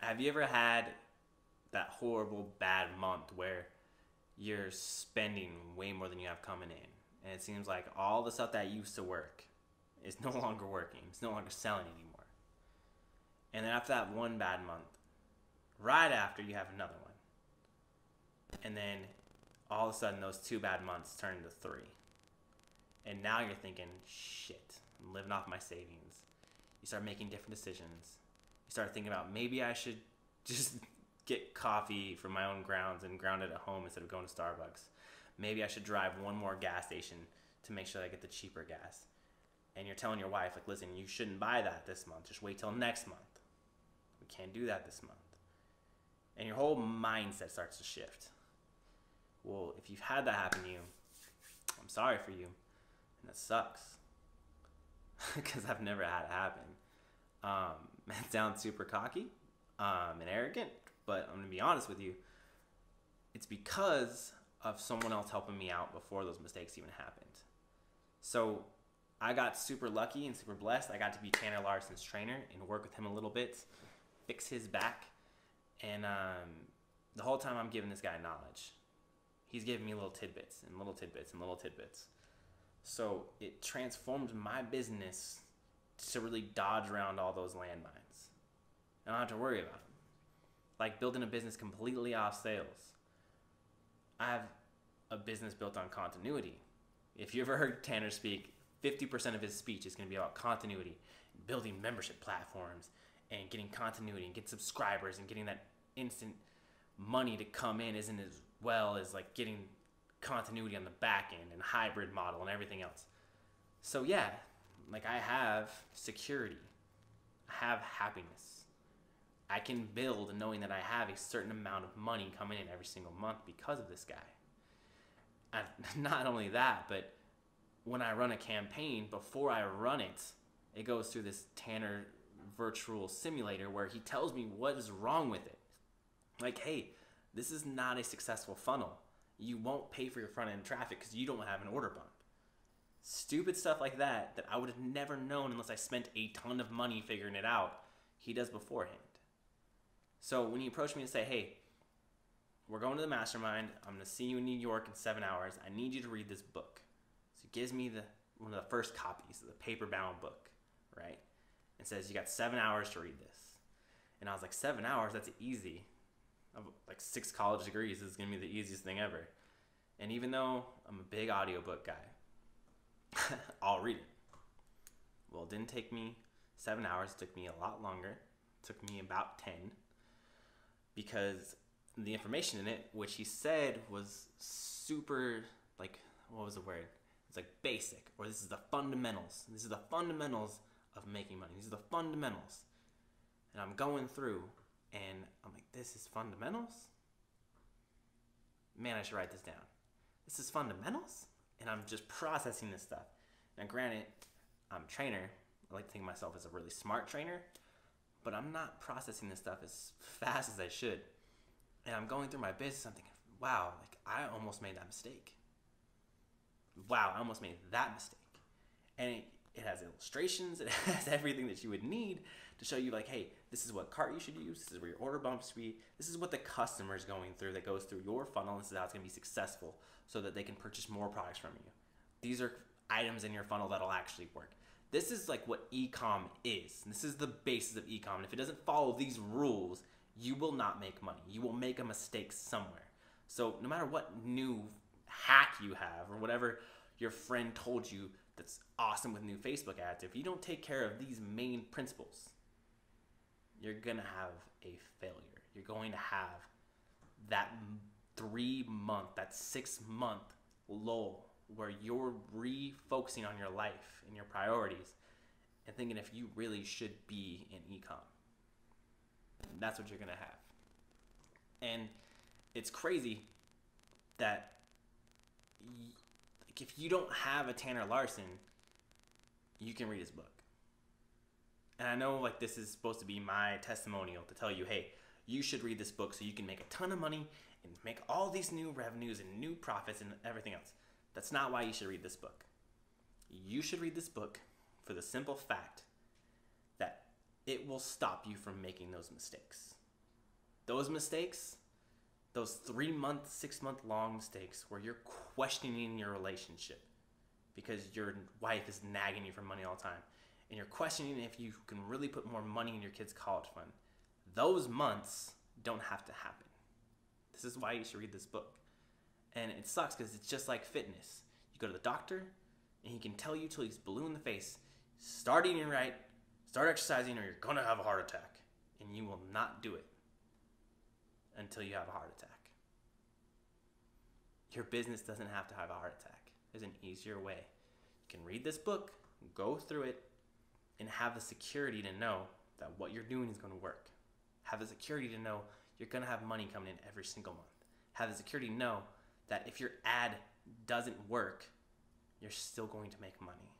Have you ever had that horrible bad month where you're spending way more than you have coming in, and it seems like all the stuff that used to work is no longer working, it's no longer selling anymore? And then after that one bad month, right after, you have another one, and then all of a sudden those two bad months turn into three, and now you're thinking, shit, I'm living off my savings. You start making different decisions. You start thinking about, maybe I should just get coffee from my own grounds and ground it at home instead of going to Starbucks. Maybe I should drive one more gas station to make sure that I get the cheaper gas. And you're telling your wife, like, listen, you shouldn't buy that this month. Just wait till next month. We can't do that this month. And your whole mindset starts to shift. Well, if you've had that happen to you, I'm sorry for you. And that sucks. Because I've never had it happen. It sounds super cocky and arrogant, but I'm going to be honest with you. It's because of someone else helping me out before those mistakes even happened. So I got super lucky and super blessed. I got to be Tanner Larson's trainer and work with him a little bit, fix his back. And the whole time I'm giving this guy knowledge, he's giving me little tidbits and little tidbits and little tidbits. So it transformed my business to really dodge around all those landmines. I don't have to worry about them. Like building a business completely off sales. I have a business built on continuity. If you ever heard Tanner speak, 50% of his speech is going to be about continuity, building membership platforms, and getting continuity and get subscribers and getting that instant money to come in isn't as well as like getting continuity on the back end and hybrid model and everything else. So yeah, like I have security. I have happiness. I can build knowing that I have a certain amount of money coming in every single month because of this guy. And not only that, but when I run a campaign, before I run it, it goes through this Tanner virtual simulator where he tells me what is wrong with it. Like, hey, this is not a successful funnel. You won't pay for your front end traffic because you don't have an order bump. Stupid stuff like that I would have never known unless I spent a ton of money figuring it out, he does beforehand. So when he approached me and say, hey, we're going to the mastermind. I'm going to see you in New York in 7 hours. I need you to read this book. So he gives me one of the first copies of the paper-bound book, right? And says, you got 7 hours to read this. And I was like, 7 hours? That's easy. I've like 6 college degrees. This is going to be the easiest thing ever. And even though I'm a big audiobook guy, I'll read it. Well, it didn't take me 7 hours. It took me a lot longer. It took me about 10. Because the information in it, which he said was super, like, what was the word? It's like basic, or this is the fundamentals. This is the fundamentals of making money. These are the fundamentals. And I'm going through, and I'm like, this is fundamentals? Man, I should write this down. This is fundamentals? And I'm just processing this stuff. Now, granted, I'm a trainer. I like to think of myself as a really smart trainer, but I'm not processing this stuff as fast as I should. And I'm going through my business, I'm thinking, wow, like I almost made that mistake. Wow, I almost made that mistake. And it has illustrations, it has everything that you would need to show you like, hey, this is what cart you should use, this is where your order bumps should be, this is what the customer's going through that goes through your funnel, this is how it's going to be successful so that they can purchase more products from you. These are items in your funnel that'll actually work. This is like what e-com is. This is the basis of e-com. And if it doesn't follow these rules, you will not make money. You will make a mistake somewhere. So no matter what new hack you have or whatever your friend told you that's awesome with new Facebook ads, if you don't take care of these main principles, you're going to have a failure. You're going to have that 3 month, that 6 month lull where you're refocusing on your life and your priorities and thinking if you really should be in e-com. That's what you're going to have. And it's crazy that if you don't have a Tanner Larson, you can read his book. And I know like this is supposed to be my testimonial to tell you, hey, you should read this book so you can make a ton of money and make all these new revenues and new profits and everything else. That's not why you should read this book. You should read this book for the simple fact that it will stop you from making those mistakes. those mistakes, those 3-month, 6-month long mistakes where you're questioning your relationship because your wife is nagging you for money all the time, and you're questioning if you can really put more money in your kid's college fund, those months don't have to happen. This is why you should read this book. And it sucks because it's just like fitness. You go to the doctor, and he can tell you till he's blue in the face, start eating right, start exercising, or you're going to have a heart attack. And you will not do it until you have a heart attack. Your business doesn't have to have a heart attack. There's an easier way. You can read this book, go through it, and have the security to know that what you're doing is going to work. Have the security to know you're going to have money coming in every single month. Have the security to know that if your ad doesn't work, you're still going to make money.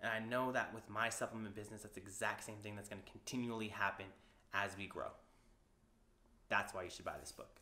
And I know that with my supplement business, that's the exact same thing that's going to continually happen as we grow. That's why you should buy this book.